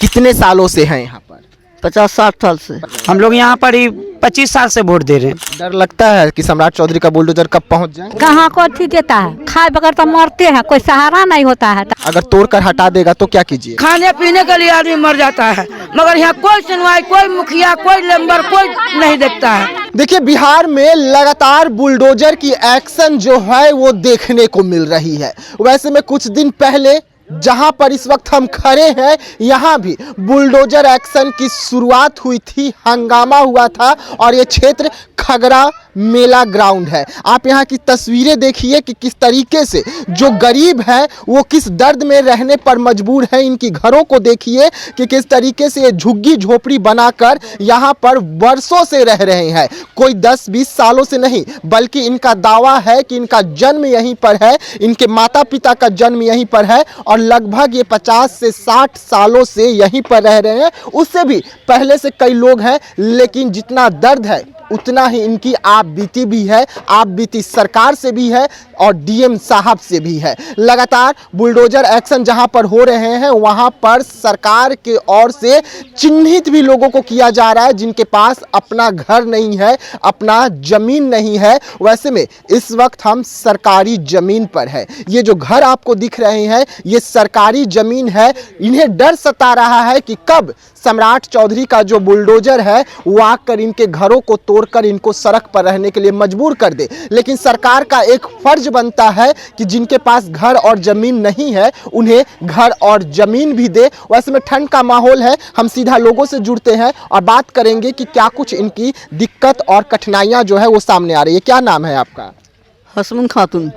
कितने सालों से हैं यहाँ पर? 50-60 साल से हम लोग यहाँ पर ही 25 साल से वोट दे रहे हैं। डर लगता है कि सम्राट चौधरी का बुलडोजर कब पहुँच जाए? कहाँ को अथी देता है, खाए बगैर तो मरते हैं, कोई सहारा नहीं होता है। अगर तोड़कर हटा देगा तो क्या कीजिए? खाने पीने के लिए आदमी मर जाता है, मगर यहाँ कोई सुनवाई, कोई मुखिया, कोई मेंबर, कोई नहीं देखता है। देखिए, बिहार में लगातार बुलडोजर की एक्शन जो है वो देखने को मिल रही है। वैसे में कुछ दिन पहले जहां पर इस वक्त हम खड़े हैं, यहां भी बुलडोजर एक्शन की शुरुआत हुई थी, हंगामा हुआ था और ये क्षेत्र खगरा मेला ग्राउंड है। आप यहाँ की तस्वीरें देखिए कि किस तरीके से जो गरीब है वो किस दर्द में रहने पर मजबूर है। इनकी घरों को देखिए कि किस तरीके से ये झुग्गी झोपड़ी बनाकर यहाँ पर वर्षों से रह रहे हैं। कोई 10-20 सालों से नहीं, बल्कि इनका दावा है कि इनका जन्म यहीं पर है, इनके माता पिता का जन्म यहीं पर है और लगभग ये 50 से 60 सालों से यहीं पर रह रहे हैं। उससे भी पहले से कई लोग हैं, लेकिन जितना दर्द है उतना ही इनकी आप बीती भी है, आप बीती सरकार से भी है और डीएम साहब से भी है। लगातार बुलडोजर एक्शन जहां पर हो रहे हैं वहां पर सरकार के ओर से चिन्हित भी लोगों को किया जा रहा है जिनके पास अपना घर नहीं है, अपना जमीन नहीं है। वैसे में इस वक्त हम सरकारी जमीन पर है। ये जो घर आपको दिख रहे हैं ये सरकारी जमीन है। इन्हें डर सता रहा है कि कब सम्राट चौधरी का जो बुलडोजर है वो आकर इनके घरों को तोड़कर इनको सड़क पर रहने के लिए मजबूर कर दे। लेकिन सरकार का एक फर्ज बनता है कि जिनके पास घर और जमीन नहीं है उन्हें घर और जमीन भी दे। वैसे में ठंड का माहौल है, हम सीधा लोगों से जुड़ते हैं और बात करेंगे कि क्या कुछ इनकी दिक्कत और कठिनाइयां जो है वो सामने आ रही है। क्या नाम है आपका? हसमुन खातून।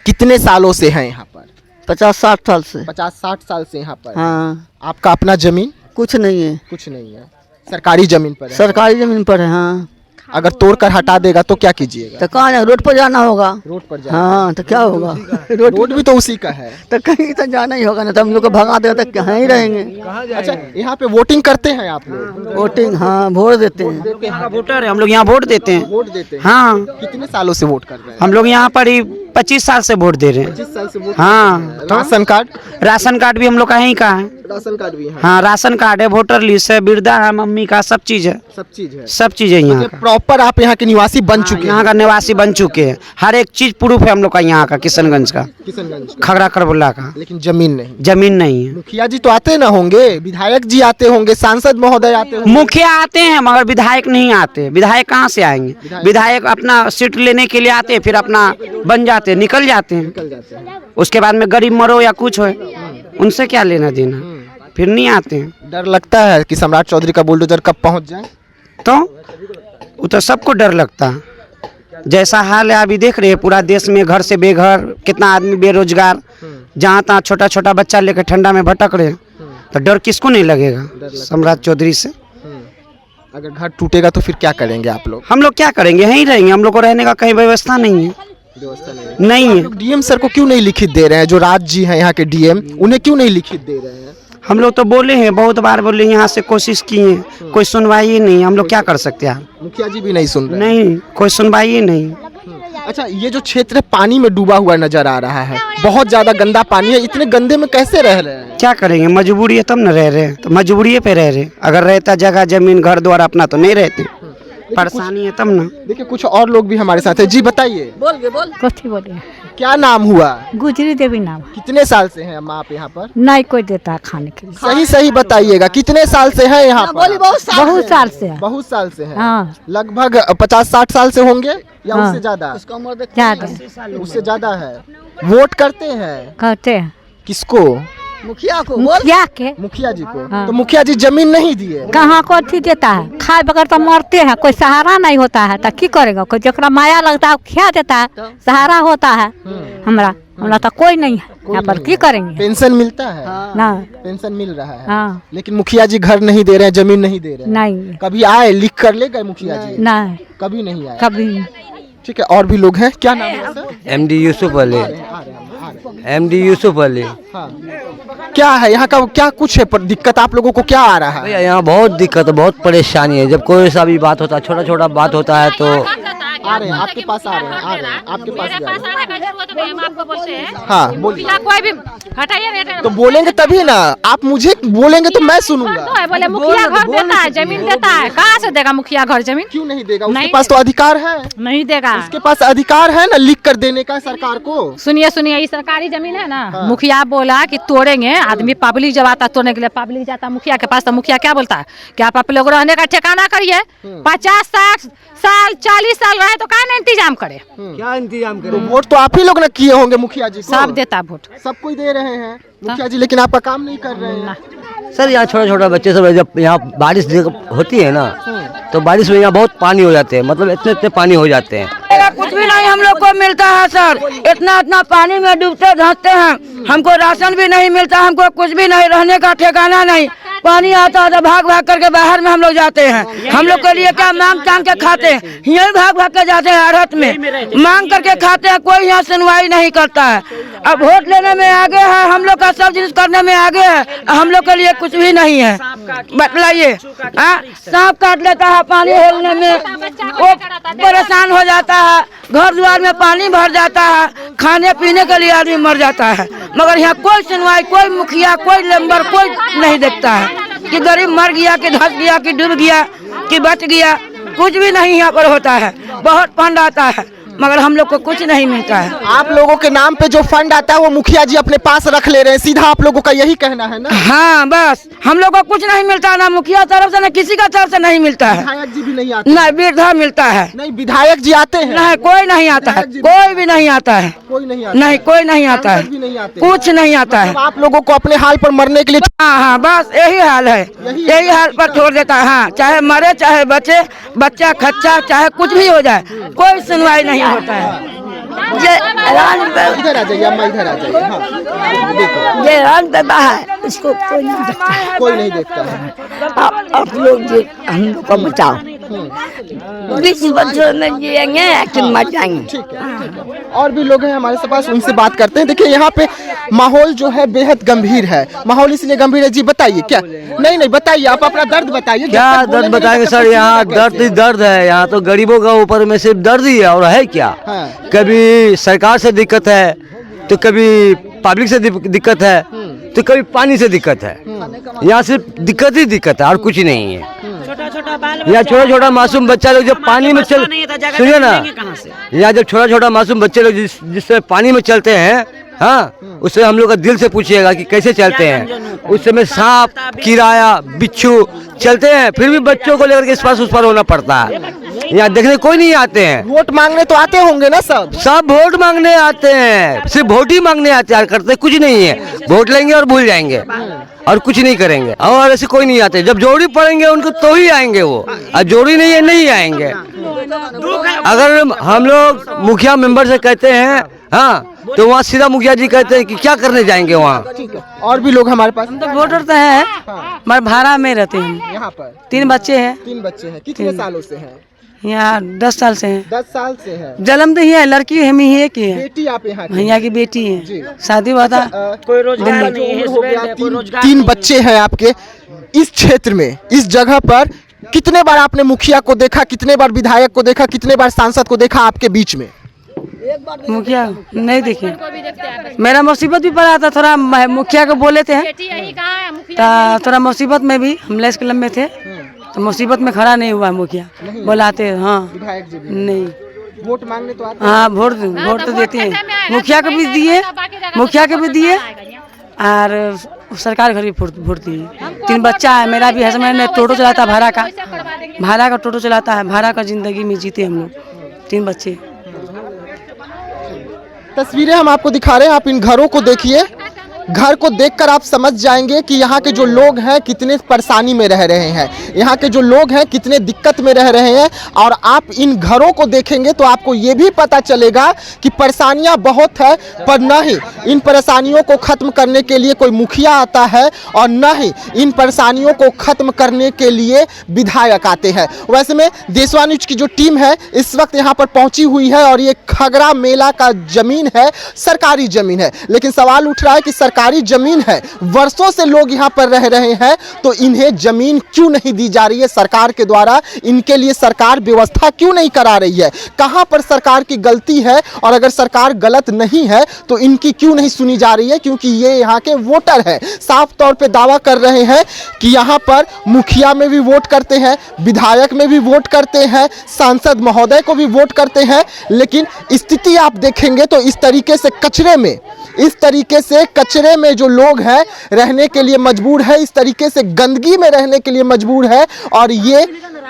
कितने सालों से हैं यहाँ पर? 50-60 साल से। 50-60 साल से यहाँ पर। हाँ, आपका अपना जमीन? कुछ नहीं है, कुछ नहीं है, सरकारी जमीन पर है। सरकारी जमीन पर है। हाँ, अगर तोड़कर हटा देगा तो क्या कीजिएगा? तो कहाँ रोड पर जाना होगा। रोड पर जाना? हाँ, तो क्या होगा, रोड भी तो उसी का है। तो कहीं तो जाना ही होगा ना, तो हम लोग को भगा देगा तो कहाँ ही रहेंगे। अच्छा, यहाँ पे वोटिंग करते हैं आप लोग? वोटिंग, हाँ, वोट देते हैं। वोटर है हम लोग, यहाँ वोट देते हैं। वोट देते हैं? हाँ, कितने सालों से वोट कर रहे हैं? हम लोग यहाँ पर ही 25 साल से वोट दे रहे हैं। 25 साल से वोट। हाँ, राशन कार्ड? राशन कार्ड भी हम लोग का यहीं का है। राशन कार्ड भी है? हाँ, राशन कार्ड है, वोटर लिस्ट है, वृद्धा है, मम्मी का सब चीज है। सब चीज है? सब चीज है यहाँ का। प्रॉपर आप यहाँ के निवासी बन चुके हैं? यहाँ का निवासी बन चुके हैं, हर एक चीज प्रूफ है हम लोग का यहाँ का, किशनगंज का, किशनगंज का। खगड़ा करबला का। लेकिन जमीन नहीं? जमीन नहीं है। मुखिया जी तो आते ना होंगे, विधायक जी आते होंगे, सांसद महोदय आते होंगे। मुखिया आते हैं मगर विधायक नहीं आते। विधायक कहाँ से आएंगे? विधायक अपना सीट लेने के लिए आते हैं, फिर अपना बन जाते हैं, निकल जाते हैं। उसके बाद में गरीब मरो या कुछ हो, उनसे क्या लेना देना, फिर नहीं आते हैं। डर लगता है कि सम्राट चौधरी का बुलडोजर कब पहुंच जाए? तो वो तो सबको डर लगता है। जैसा हाल है अभी देख रहे हैं पूरा देश में, घर से बेघर, कितना आदमी बेरोजगार, जहाँ तहाँ छोटा छोटा बच्चा लेकर ठंडा में भटक रहे हैं, तो डर किसको नहीं लगेगा सम्राट चौधरी से। अगर घर टूटेगा तो फिर क्या करेंगे आप लोग? हम लोग क्या करेंगे, यहीं रहेंगे। हम लोग को रहने का कहीं व्यवस्था नहीं है। नहीं है। डीएम सर को क्यों नहीं लिखित दे रहे हैं? जो राज जी हैं यहाँ के डीएम, उन्हें क्यों नहीं लिखित दे रहे हैं? हम लोग तो बोले हैं, बहुत बार बोले, यहाँ से कोशिश किए, कोई सुनवाई ही नहीं। हम लोग क्या कर सकते हैं? मुखिया जी भी नहीं सुन रहे? नहीं, कोई सुनवाई ही नहीं। अच्छा, ये जो क्षेत्र पानी में डूबा हुआ नजर आ रहा है, बहुत ज्यादा गंदा पानी है, इतने गंदे में कैसे रह रहे हैं? क्या करेंगे, मजबूरी है तब न रह रहे हैं, तो मजबूरी पे रह रहे। अगर रहता जगह जमीन घर द्वार अपना तो नहीं रहते, परेशानी है तब ना। देखिए कुछ और लोग भी हमारे साथ है। जी बताइए, कथी बोले? क्या नाम हुआ? गुजरी देवी नाम। कितने साल से हैं आप यहाँ पर? नहीं कोई देता है खाने के लिए। सही सही बताइएगा, कितने साल से हैं यहाँ पर? बहुत साल से है। बहुत साल से हैं। हाँ। लगभग 50-60 साल से होंगे या हाँ। उससे ज्यादा? ज्यादा उससे ज्यादा है। वोट करते हैं? कहते हैं किसको? मुखिया को। मुखिया के। मुखिया जी को। हाँ। तो मुखिया जी जमीन नहीं दिए? कहाँ को अथी देता है, खाए बगैर तो मरते हैं, कोई सहारा नहीं होता है, तो की करेगा? कोई जकरा माया लगता है खिया देता है, सहारा होता है। हमरा तो कोई नहीं है यहाँ पर, की करेंगे? पेंशन मिलता है? ना, पेंशन मिल रहा है। हाँ, लेकिन मुखिया जी घर नहीं दे रहे हैं, जमीन नहीं दे रहे हैं। नहीं, कभी आए लिख कर ले गए मुखिया जी? नहीं, कभी नहीं आए। कभी नहीं। ठीक है, और भी लोग हैं। क्या नाम है sir? MD Yusuf Ali. MD Yusuf Ali. हाँ। क्या है यहाँ का, क्या कुछ है पर दिक्कत आप लोगों को क्या आ रहा है? भैया यहाँ बहुत दिक्कत है, बहुत परेशानी है। जब कोई सा भी बात होता है, छोटा छोटा बात होता है तो आ रहे हैं आपके पास, आ रहे हैं आपके पास जा रहे हैं। आने का जरूरत नहीं, हम आपको बोलते हैं। हाँ बोलिए। मुखिया कोई भी हटाइए रेट। तो बोलेंगे तभी ना, आप मुझे बोलेंगे तो मैं सुनूंगा। तो है बोले मुखिया घर देता है, जमीन देता है, कहाँ से देगा मुखिया घर जमीन? क्यों नहीं देगा? उसके नहीं पास तो अधिकार है, नहीं देगा। उसके पास अधिकार है ना लिख कर देने का सरकार को। सुनिए सुनिए, ये सरकारी जमीन है ना, मुखिया बोला कि तोड़ेंगे, आदमी पब्लिक जब आता तोड़ने के लिए पब्लिक जाता मुखिया के पास, तो मुखिया क्या बोलता है कि आप लोग रहने का ठिकाना करिए, 50 साल 40 साल रहे तो क्या इंतजाम करे? क्या इंतजाम तो वोट तो आप ही लोग ने किए होंगे मुखिया जी को। सब देता वोट, सब कोई दे रहे हैं मुखिया जी, लेकिन आपका काम नहीं कर रहे हैं। सर यहाँ छोटा छोटा बच्चे सब जब यहाँ बारिश होती है ना, तो बारिश में यहाँ बहुत पानी हो जाते हैं, मतलब इतने इतने पानी हो जाते हैं। कुछ भी नहीं हम लोग को मिलता है सर, इतना इतना पानी में डूबते धंसते हैं, हमको राशन भी नहीं मिलता, हमको कुछ भी नहीं, रहने का ठिकाना नहीं। पानी आता है तो भाग भाग करके बाहर में हम लोग जाते हैं, हम लोग के लिए क्या मांग टांग के खाते हैं, यही भाग भाग के जाते हैं अड़हत में मांग करके खाते हैं, कोई यहाँ सुनवाई नहीं करता है। अब वोट लेने में आगे है, हम लोग का सब चीज करने में आगे है, हम लोग के लिए कुछ भी नहीं है। बतलाइए, सांप काट लेता है पानी हेलने में, वो परेशान हो जाता है, घर द्वार में पानी भर जाता है, खाने पीने के लिए आदमी मर जाता है, मगर यहाँ कोई सुनवाई, कोई मुखिया, कोई लेम्बर, कोई नहीं देखता है कि गरीब मर गया, कि धंस गया, कि डूब गया, कि बच गया, कुछ भी नहीं यहाँ पर होता है। बहुत फंड आता है मगर हम लोग को कुछ नहीं मिलता है। आप लोगों के नाम पे जो फंड आता है वो मुखिया जी अपने पास रख ले रहे हैं, सीधा आप लोगों का यही कहना है ना? हाँ बस, हम लोग को कुछ नहीं मिलता, ना मुखिया तरफ से ना किसी का तरफ से नहीं मिलता है। विधायक जी भी नहीं आते? ना वृद्धा मिलता है, नहीं विधायक जी आते हैं? नहीं कोई नहीं आता है, कोई भी नहीं आता है, कोई नहीं आता? नहीं कोई नहीं आता है, सांसद भी नहीं आते? कुछ नहीं आता है। मतलब आप लोगों को अपने हाल पर मरने के लिए हाँ हाँ बस यही हाल है, यही हाल पर छोड़ देता है। हाँ चाहे मरे चाहे बचे, बच्चा खच्चा चाहे कुछ भी हो जाए, कोई सुनवाई नहीं होता है। इधर आ जाइए, अम्मा इधर आ जाइए। हाँ देखो, ये रंग देता है उसको कोई नहीं देखता है। कोई नहीं देखता है। आप लोग जी हम लोग को बचाओ, 20 बच्चों में जिएंगे कि मर जाएंगे। ठीक है। और भी लोग हैं हमारे पास, उनसे बात करते हैं। देखिए यहाँ पे माहौल जो है बेहद गंभीर है। माहौल इसलिए गंभीर है जी, बताइए क्या? नहीं बताइए, आप अपना दर्द बताइए। क्या दर्द बताएंगे सर, यहाँ दर्द ही दर्द है, यहाँ तो गरीबों का ऊपर में सिर्फ दर्द ही है और है क्या। कभी सरकार से दिक्कत है, तो कभी पब्लिक से दिक्कत है, तो कभी पानी से दिक्कत है। यहाँ सिर्फ दिक्कत ही दिक्कत है और कुछ नहीं है। यहाँ छोटा छोटा मासूम बच्चा लोग जब पानी में चल, सुनिए ना, यहाँ जब छोटा छोटा मासूम बच्चे लोग जिससे पानी में चलते हैं, हाँ उससे हम लोग का दिल से पूछिएगा कि कैसे चलते हैं। उस समय सांप, किराया, बिच्छू चलते हैं, फिर भी बच्चों को लेकर के इस पास उस पार होना पड़ता है। यहाँ देखने कोई नहीं आते हैं। वोट मांगने तो आते होंगे ना सब? सब वोट मांगने आते हैं, सिर्फ वोट ही मांगने आते हैं, करते कुछ नहीं है। वोट लेंगे और भूल जाएंगे और कुछ नहीं करेंगे। और ऐसे कोई नहीं आते, जब जोड़ी पड़ेंगे उनको तो ही आएंगे वो, और जोड़ी नहीं है नहीं आएंगे। अगर हम लोग मुखिया मेंबर से कहते हैं हाँ, तो वहाँ सीधा मुखिया जी कहते हैं कि क्या करने जाएंगे वहाँ। और भी लोग हमारे पास तो वोटर तो है, मगर भाड़ा में रहते हैं। यहाँ पर 3 बच्चे हैं। 3 बच्चे हैं। कितने सालों से हैं? यहाँ 10 साल से हैं। 10 साल से है। जन्म तो है, लड़की हम ही है की है, बेटी आप यहाँ की? भैया की बेटी है, शादी हुआ था। कोई रोजगार नहीं है। 3 बच्चे हैं आपके। इस क्षेत्र में, इस जगह पर कितने बार आपने मुखिया को देखा, कितने बार विधायक को देखा, कितने बार सांसद को देखा आपके बीच में? मुखिया नहीं देखे, मेरा मुसीबत भी पड़ा था थोड़ा, मुखिया को बोले थे थोड़ा मुसीबत में भी, हम लेस क्लब में थे तो मुसीबत में खड़ा नहीं हुआ मुखिया, बुलाते। हाँ विधायक जी नहीं, वोट मांगने तो आते? हाँ वोट तो देते हैं, मुखिया को भी दिए, मुखिया को भी दिए और सरकार घर भी वोट दिए। 3 बच्चा है, मेरा भी हस्बैंड ने टोटो चलाता है, भाड़ा का टोटो चलाता है, भाड़ा का जिंदगी में जीते हम लोग। 3 बच्चे। तस्वीरें हम आपको दिखा रहे हैं, आप इन घरों को देखिए। घर को देखकर आप समझ जाएंगे कि यहाँ के जो लोग हैं कितने परेशानी में रह रहे हैं, यहाँ के जो लोग हैं कितने दिक्कत में रह रहे हैं। और आप इन घरों को देखेंगे तो आपको ये भी पता चलेगा कि परेशानियाँ बहुत है, पर न ही इन परेशानियों को ख़त्म करने के लिए कोई मुखिया आता है और न ही इन परेशानियों को ख़त्म करने के लिए विधायक आते हैं। वैसे में देशवा न्यूज की जो टीम है इस वक्त यहाँ पर पहुँची हुई है और ये खगरा मेला का ज़मीन है, सरकारी ज़मीन है, लेकिन सवाल उठ रहा है कि सरकारी जमीन है, वर्षों से लोग यहाँ पर रह रहे हैं, तो इन्हें जमीन क्यों नहीं दी जा रही है सरकार के द्वारा? इनके लिए सरकार व्यवस्था क्यों नहीं करा रही है? कहाँ पर सरकार की गलती है? और अगर सरकार गलत नहीं है तो इनकी क्यों नहीं सुनी जा रही है? क्योंकि ये यहाँ के वोटर हैं, साफ तौर पे दावा कर रहे हैं कि यहाँ पर मुखिया में भी वोट करते हैं, विधायक में भी वोट करते हैं, सांसद महोदय को भी वोट करते हैं, लेकिन स्थिति आप देखेंगे तो इस तरीके से कचरे में जो लोग हैं रहने के लिए मजबूर है, इस तरीके से गंदगी में रहने के लिए मजबूर है। और ये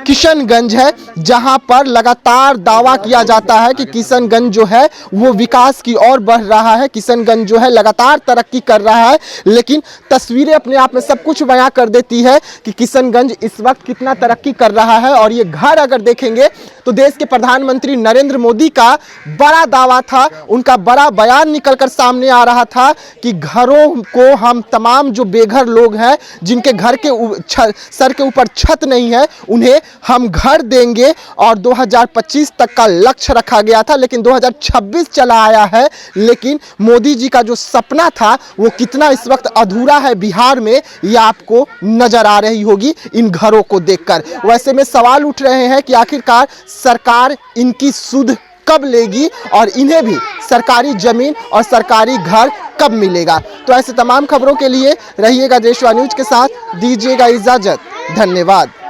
किशनगंज है जहां पर लगातार दावा किया जाता है कि किशनगंज जो है वो विकास की ओर बढ़ रहा है, किशनगंज जो है लगातार तरक्की कर रहा है, लेकिन तस्वीरें अपने आप में सब कुछ बयां कर देती है कि किशनगंज इस वक्त कितना तरक्की कर रहा है। और ये घर अगर देखेंगे तो देश के प्रधानमंत्री नरेंद्र मोदी का बड़ा दावा था, उनका बड़ा बयान निकलकर सामने आ रहा था कि घरों को हम तमाम जो बेघर लोग हैं, जिनके घर के सर के ऊपर छत नहीं है, उन्हें हम घर देंगे। और 2025 तक का लक्ष्य रखा गया था, लेकिन 2026 चला आया है, लेकिन मोदी जी का जो सपना था वो कितना इस वक्त अधूरा है बिहार में, ये आपको नजर आ रही होगी इन घरों को देखकर। वैसे में सवाल उठ रहे हैं कि आखिरकार सरकार इनकी सुध कब लेगी और इन्हें भी सरकारी जमीन और सरकारी घर कब मिलेगा। तो ऐसे तमाम खबरों के लिए रहिएगा देशवा न्यूज के साथ, दीजिएगा इजाजत, धन्यवाद।